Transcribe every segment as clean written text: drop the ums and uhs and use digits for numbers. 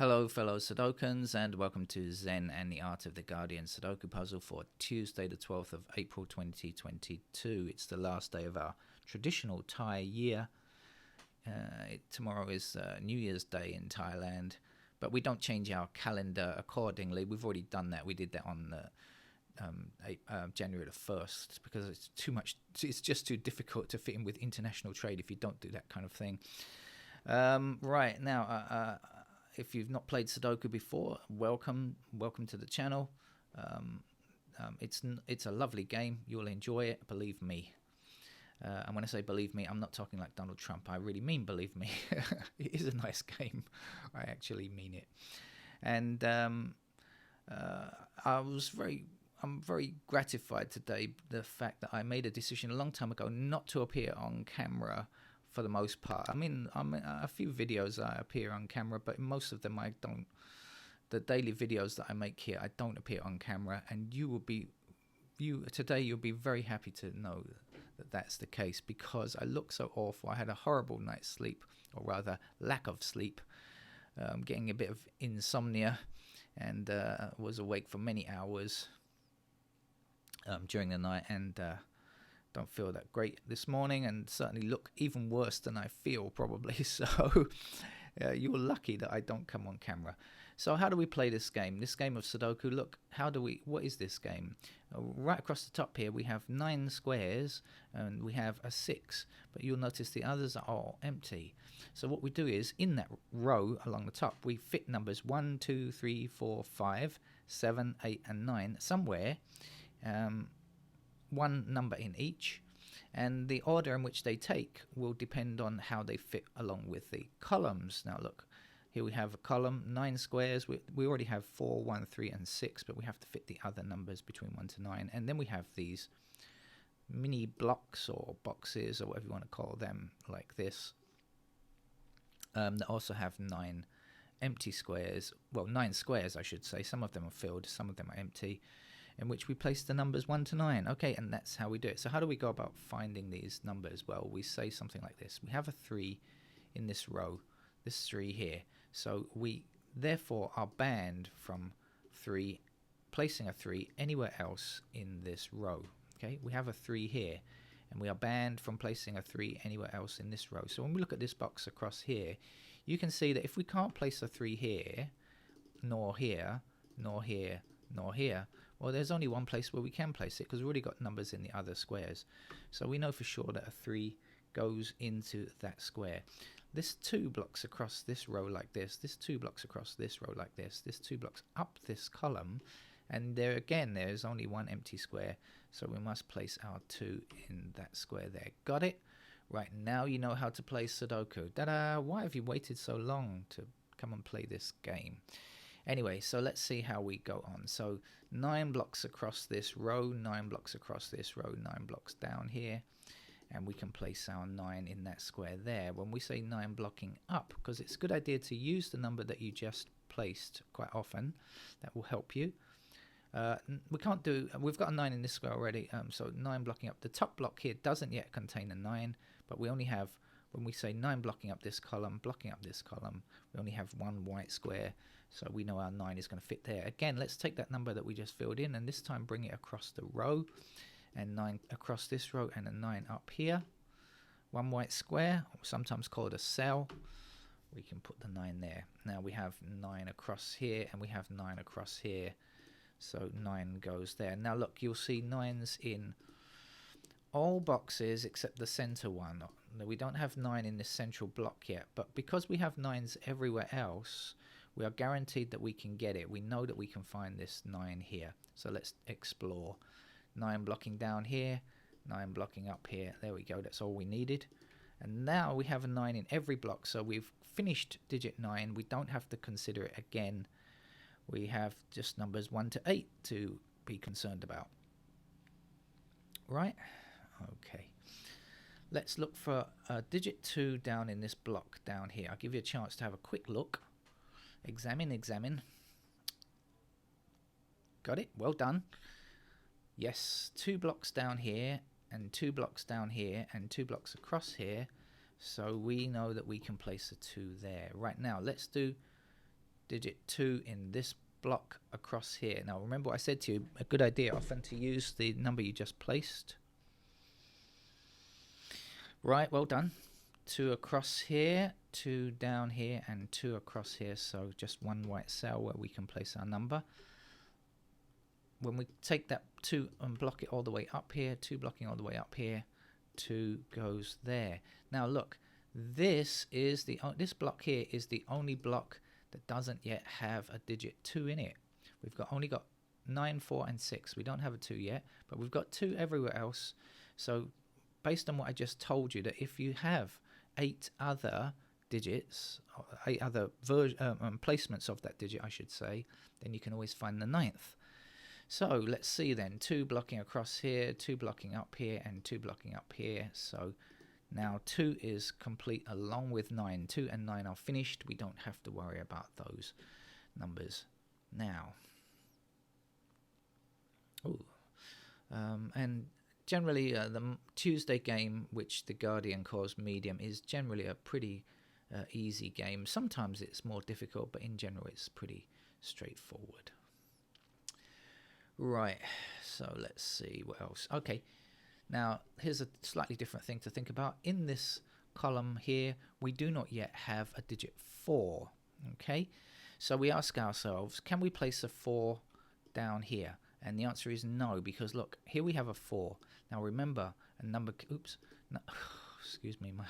Hello fellow Sudokans and welcome to Zen and the Art of the Guardian Sudoku puzzle for Tuesday the 12th of April 2022. It's the last day of our traditional Thai year. Tomorrow is New Year's Day in Thailand, but we don't change our calendar accordingly. We've already done that. We did that on January the 1st because it's too much. It's just too difficult to fit in with international trade if you don't do that kind of thing. Right now, if you've not played Sudoku before, welcome to the channel. It's a lovely game. You'll enjoy it, believe me. And when I say believe me, I'm not talking like Donald Trump. I really mean believe me. It is a nice game. I actually mean it. And I'm very gratified today the fact that I made a decision a long time ago not to appear on camera for the most part. I mean, a few videos I appear on camera, but most of them I don't. The daily videos that I make here, I don't appear on camera, and today you'll be very happy to know that that's the case because I look so awful. I had a horrible night's sleep, or rather lack of sleep, getting a bit of insomnia, and was awake for many hours during the night, and don't feel that great this morning, and certainly look even worse than I feel probably. So you're lucky that I don't come on camera. So how do we play this game? This game of Sudoku. Look, what is this game? Right across the top here we have 9 squares and we have a 6, but you'll notice the others are all empty. So what we do is in that row along the top we fit numbers 1, 2, 3, 4, 5, 7, 8 and 9 somewhere. One number in each, and the order in which they take will depend on how they fit along with the columns. Now look, here we have a column, 9 squares. We already have 4, 1, 3 and 6, but we have to fit the other numbers between 1 to 9. And then we have these mini blocks or boxes or whatever you want to call them, like this, that also have 9 empty squares. Well, 9 squares I should say. Some of them are filled, some of them are empty, in which we place the numbers 1 to 9. Okay, and that's how we do it. So how do we go about finding these numbers? Well, we say something like this. We have a 3 in this row, this 3 here. So we therefore are banned from placing a 3 anywhere else in this row. Okay, we have a 3 here, and we are banned from placing a 3 anywhere else in this row. So when we look at this box across here, you can see that if we can't place a 3 here, nor here, nor here, nor here, well, there's only one place where we can place it because we've already got numbers in the other squares. So we know for sure that a 3 goes into that square. This 2 blocks across this row like this 2 blocks across this row like this 2 blocks up this column, and there again there's only one empty square, so we must place our 2 in that square there. Got it? Right, now you know how to play Sudoku. Ta-da! Why have you waited so long to come and play this game? Anyway, so let's see how we go on. So 9 blocks across this row, 9 blocks across this row, 9 blocks down here, and we can place our 9 in that square there. When we say 9 blocking up, because it's a good idea to use the number that you just placed quite often, that will help you. We've got a 9 in this square already, so 9 blocking up. The top block here doesn't yet contain a 9, but we only have, when we say 9 blocking up this column, we only have one white square, so we know our 9 is going to fit there. Again, let's take that number that we just filled in, and this time bring it across the row, and 9 across this row, and a 9 up here. One white square, sometimes called a cell. We can put the 9 there. Now we have 9 across here, and we have 9 across here, so 9 goes there. Now look, you'll see 9s in all boxes except the center one. We don't have 9 in this central block yet, but because we have 9s everywhere else, we are guaranteed that we can get it. We know that we can find this 9 here. So let's explore. 9 blocking down here, 9 blocking up here. There we go, that's all we needed. And now we have a 9 in every block, so we've finished digit 9. We don't have to consider it again. We have just numbers 1 to 8 to be concerned about. Right? Okay. Let's look for digit 2 down in this block down here. I'll give you a chance to have a quick look. Examine. Got it? Well done. Yes, 2 blocks down here, and 2 blocks down here, and 2 blocks across here. So we know that we can place a 2 there. Right now, let's do digit 2 in this block across here. Now remember what I said to you, a good idea often to use the number you just placed. Right, well done. 2 across here, 2 down here, and 2 across here. So just one white cell where we can place our number. When we take that 2 and block it all the way up here, 2 blocking all the way up here, 2 goes there. Now look, this block here is the only block that doesn't yet have a digit 2 in it. We've only got 9, 4, and 6. We don't have a 2 yet, but we've got 2 everywhere else. So based on what I just told you, that if you have 8 other digits, 8 other placements of that digit, I should say, then you can always find the 9th. So let's see then, 2 blocking across here, 2 blocking up here, and 2 blocking up here. So now 2 is complete along with 9. 2 and 9 are finished. We don't have to worry about those numbers now. Ooh. And generally the Tuesday game, which the Guardian calls medium, is generally a pretty easy game. Sometimes it's more difficult, but in general it's pretty straightforward. Right, so let's see what else. Okay, now here's a slightly different thing to think about. In this column here, we do not yet have a digit 4. Okay, so we ask ourselves, can we place a 4 down here? And the answer is no, because look, here we have a 4. Now remember, a number, oops, no, excuse me, my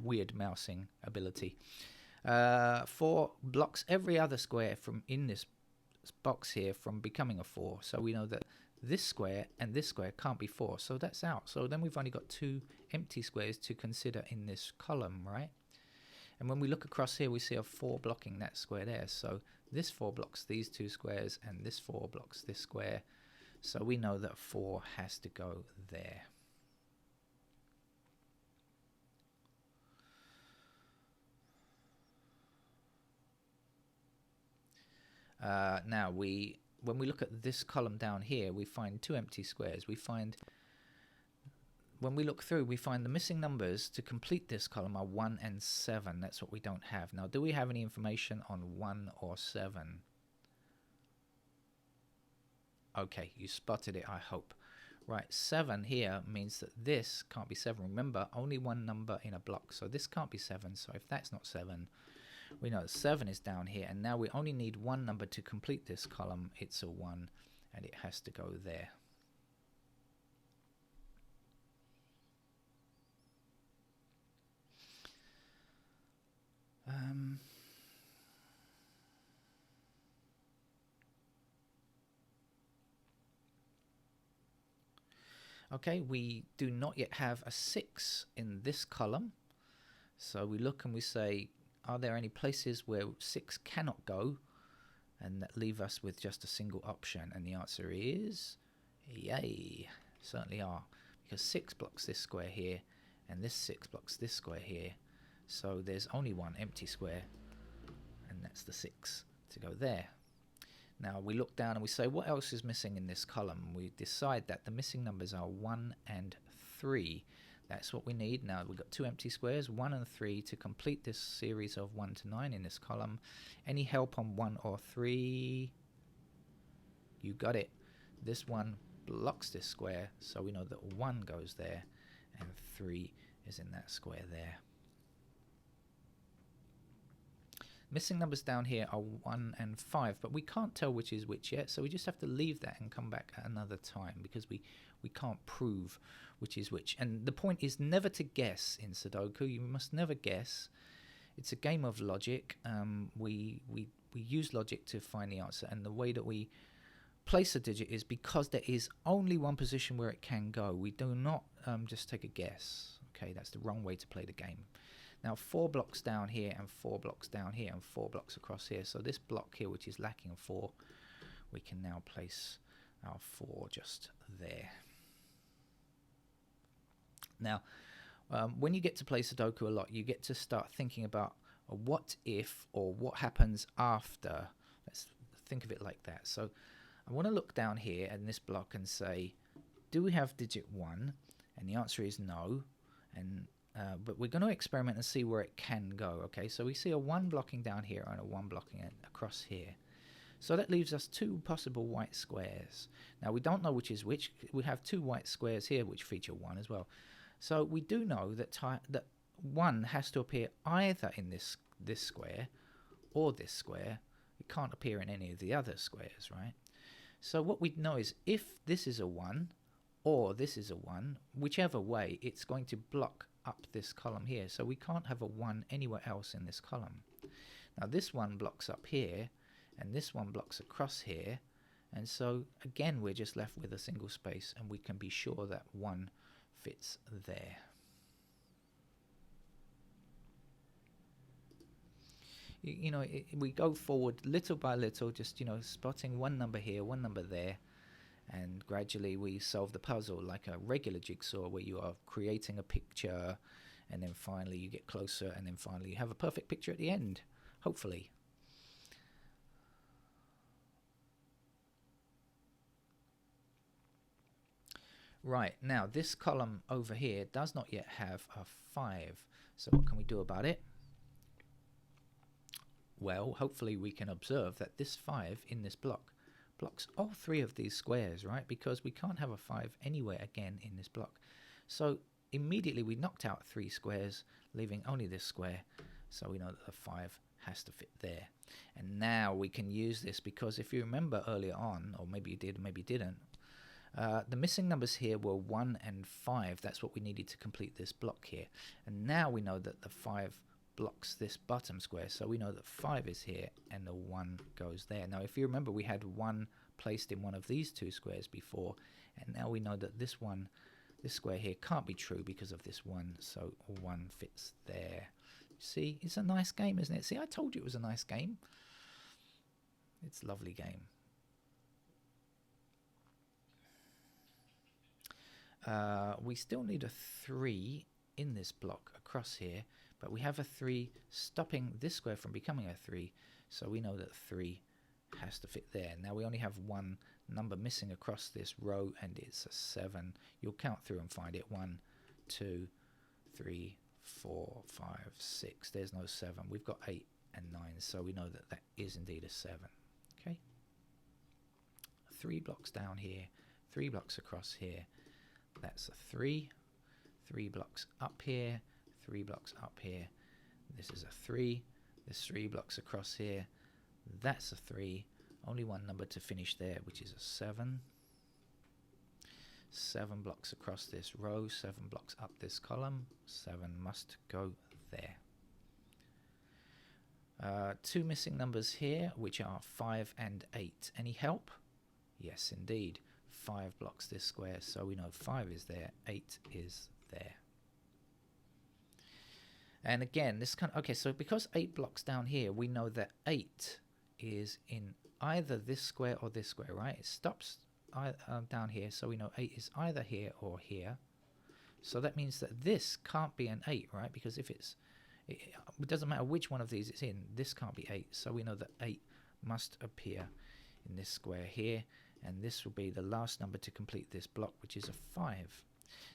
weird mousing ability. 4 blocks every other square from in this box here from becoming a 4. So we know that this square and this square can't be 4, so that's out. So then we've only got 2 empty squares to consider in this column, right? And when we look across here, we see a 4 blocking that square there. So this 4 blocks these 2 squares, and this 4 blocks this square. So we know that 4 has to go there. Now when we look at this column down here, we find 2 empty squares. When we look through, we find the missing numbers to complete this column are 1 and 7. That's what we don't have. Now, do we have any information on 1 or 7? Okay, you spotted it, I hope. Right, 7 here means that this can't be 7. Remember, only one number in a block, so this can't be 7. So if that's not 7, we know that 7 is down here, and now we only need one number to complete this column. It's a 1, and it has to go there. Okay, we do not yet have a 6 in this column. So we look and we say, are there any places where 6 cannot go? And that leave us with just a single option. And the answer is, yay, certainly are. Because 6 blocks this square here, and this 6 blocks this square here. So there's only one empty square, and that's the 6 to go there. Now we look down and we say, what else is missing in this column? We decide that the missing numbers are 1 and 3. That's what we need. Now we've got 2 empty squares, 1 and 3, to complete this series of 1 to 9 in this column. Any help on 1 or 3? You got it. This one blocks this square, so we know that 1 goes there and 3 is in that square there. Missing numbers down here are 1 and 5, but we can't tell which is which yet, so we just have to leave that and come back at another time, because we can't prove which is which. And the point is never to guess in Sudoku. You must never guess. It's a game of logic. We use logic to find the answer, and the way that we place a digit is because there is only one position where it can go. We do not just take a guess. Okay, that's the wrong way to play the game. Now 4 blocks down here and 4 blocks down here and 4 blocks across here. So this block here, which is lacking a 4, we can now place our 4 just there. Now, when you get to play Sudoku a lot, you get to start thinking about a what if or what happens after. Let's think of it like that. So I want to look down here in this block and say, do we have digit 1? And the answer is no. And but we're going to experiment and see where it can go. Okay, so we see a 1 blocking down here and a 1 blocking it across here. So that leaves us 2 possible white squares. Now we don't know which is which. We have 2 white squares here which feature 1 as well. So we do know that that 1 has to appear either in this square or this square. It can't appear in any of the other squares, right? So what we know is if this is a 1 or this is a 1, whichever way, it's going to block up this column here. So we can't have a 1 anywhere else in this column. Now this one blocks up here, and this one blocks across here, and so again we're just left with a single space, and we can be sure that 1 fits there. We go forward little by little, just spotting 1 number here, 1 number there, and gradually we solve the puzzle like a regular jigsaw, where you are creating a picture, and then finally you get closer, and then finally you have a perfect picture at the end, hopefully. Right, now this column over here does not yet have a 5, so what can we do about it? Well, hopefully we can observe that this 5 in this block blocks all 3 of these squares, right? Because we can't have a 5 anywhere again in this block. So immediately we knocked out 3 squares, leaving only this square. So we know that the 5 has to fit there. And now we can use this, because if you remember earlier on, or maybe you did, maybe you didn't, the missing numbers here were 1 and 5. That's what we needed to complete this block here. And now we know that the 5 blocks this bottom square, so we know that 5 is here and the 1 goes there. Now if you remember, we had 1 placed in one of these 2 squares before, and now we know that this square here can't be true because of this 1, so 1 fits there. See, it's a nice game, isn't it? See, I told you it was a nice game. It's a lovely game. We still need a 3 in this block across here, but we have a 3 stopping this square from becoming a 3, so we know that 3 has to fit there. Now we only have 1 number missing across this row, and it's a 7. You'll count through and find it. 1, 2, 3, 4, 5, 6. There's no 7. We've got 8 and 9, so we know that that is indeed a 7. Okay. 3 blocks down here, 3 blocks across here. That's a 3. 3 blocks up here, 3 blocks up here. This is a 3. There's 3 blocks across here. That's a 3. Only 1 number to finish there, which is a 7. 7 blocks across this row, 7 blocks up this column. 7 must go there. 2 missing numbers here, which are 5 and 8. Any help? Yes, indeed. 5 blocks this square, so we know 5 is there, 8 is there. And again, this okay, so because 8 blocks down here, we know that 8 is in either this square or this square, right? It stops down here, so we know 8 is either here or here. So that means that this can't be an 8, right? Because if it doesn't matter which one of these it's in, this can't be 8. So we know that 8 must appear in this square here, and this will be the last number to complete this block, which is a 5.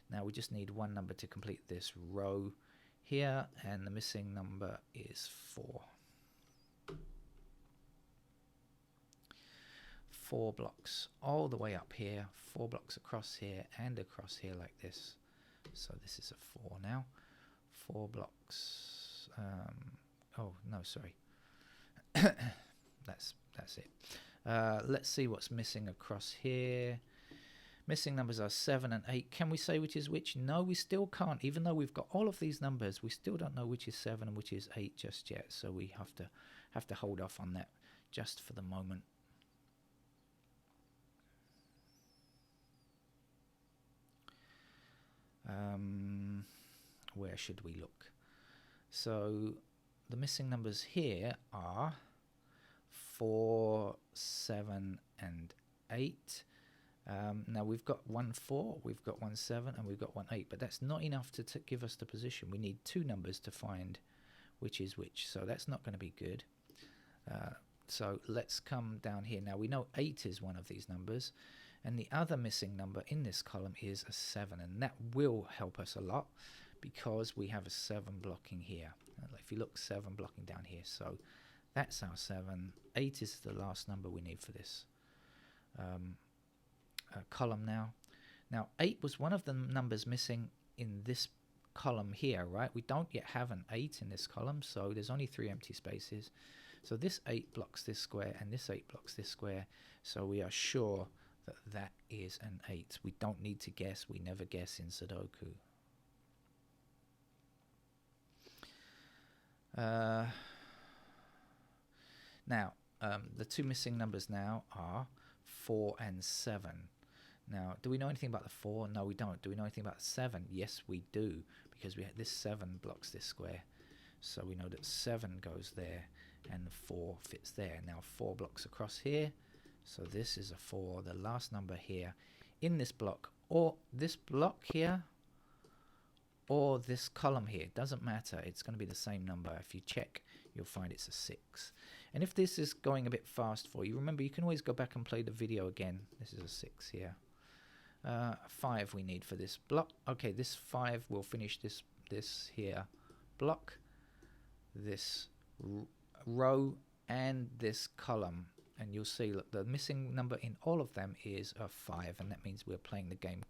Now we just need 1 number to complete this row here, and the missing number is 4. 4 blocks all the way up here, 4 blocks across here and across here like this. So this is a 4 now. 4 blocks. Oh no, sorry. That's it. Let's see what's missing across here. Missing numbers are 7 and 8. Can we say which is which? No, we still can't. Even though we've got all of these numbers, we still don't know which is 7 and which is 8 just yet. So we have to hold off on that just for the moment. Where should we look? So the missing numbers here are 4, 7 and 8. Now we've got 1 4, we've got 1 7, and we've got 1 8, but that's not enough to give us the position. We need 2 numbers to find which is which, so that's not going to be good. So let's come down here. Now we know 8 is one of these numbers, and the other missing number in this column is a 7, and that will help us a lot, because we have a 7 blocking here. If you look, 7 blocking down here, so that's our 7. 8 is the last number we need for this column now. Now 8 was one of the numbers missing in this column here, right? We don't yet have an 8 in this column, so there's only 3 empty spaces. So this 8 blocks this square and this 8 blocks this square, so we are sure that that is an 8. We don't need to guess. We never guess in Sudoku. Now, the two missing numbers now are 4 and 7. Now, do we know anything about the 4? No, we don't. Do we know anything about the 7? Yes, we do, because we this 7 blocks this square. So we know that 7 goes there and the 4 fits there. Now 4 blocks across here, so this is a 4. The last number here in this block, or this block here, or this column here, doesn't matter. It's going to be the same number. If you check, you'll find it's a 6. And if this is going a bit fast for you, remember you can always go back and play the video again. This is a 6 here. 5 we need for this block. Okay, this 5 will finish this here block, this row, and this column. And you'll see, look, the missing number in all of them is a 5, and that means we're playing the game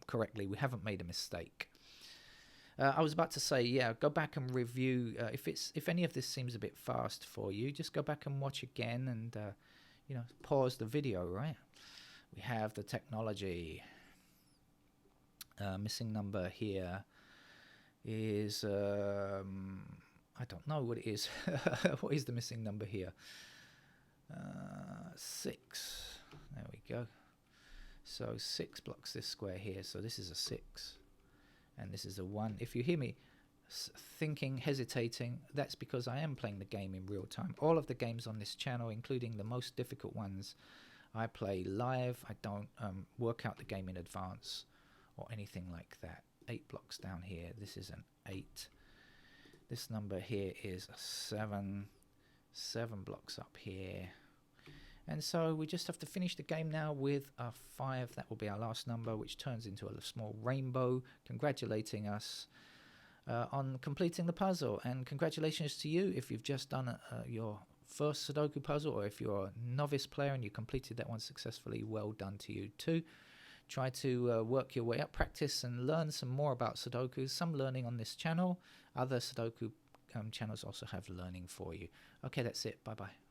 correctly. We haven't made a mistake. I was about to say, yeah, go back and review. If any of this seems a bit fast for you, just go back and watch again, and you know, pause the video. Right? We have the technology. Missing number here is I don't know what it is. What is the missing number here? 6. There we go. So 6 blocks this square here. So this is a 6. And this is a 1. If you hear me thinking, hesitating, that's because I am playing the game in real time. All of the games on this channel, including the most difficult ones, I play live. I don't work out the game in advance or anything like that. 8 blocks down here. This is an 8. This number here is a 7. 7 blocks up here. And so we just have to finish the game now with a 5. That will be our last number, which turns into a small rainbow, congratulating us on completing the puzzle. And congratulations to you if you've just done your first Sudoku puzzle, or if you're a novice player and you completed that one successfully, well done to you too. Try to work your way up, practice and learn some more about Sudoku. Some learning on this channel. Other Sudoku channels also have learning for you. Okay, that's it. Bye-bye.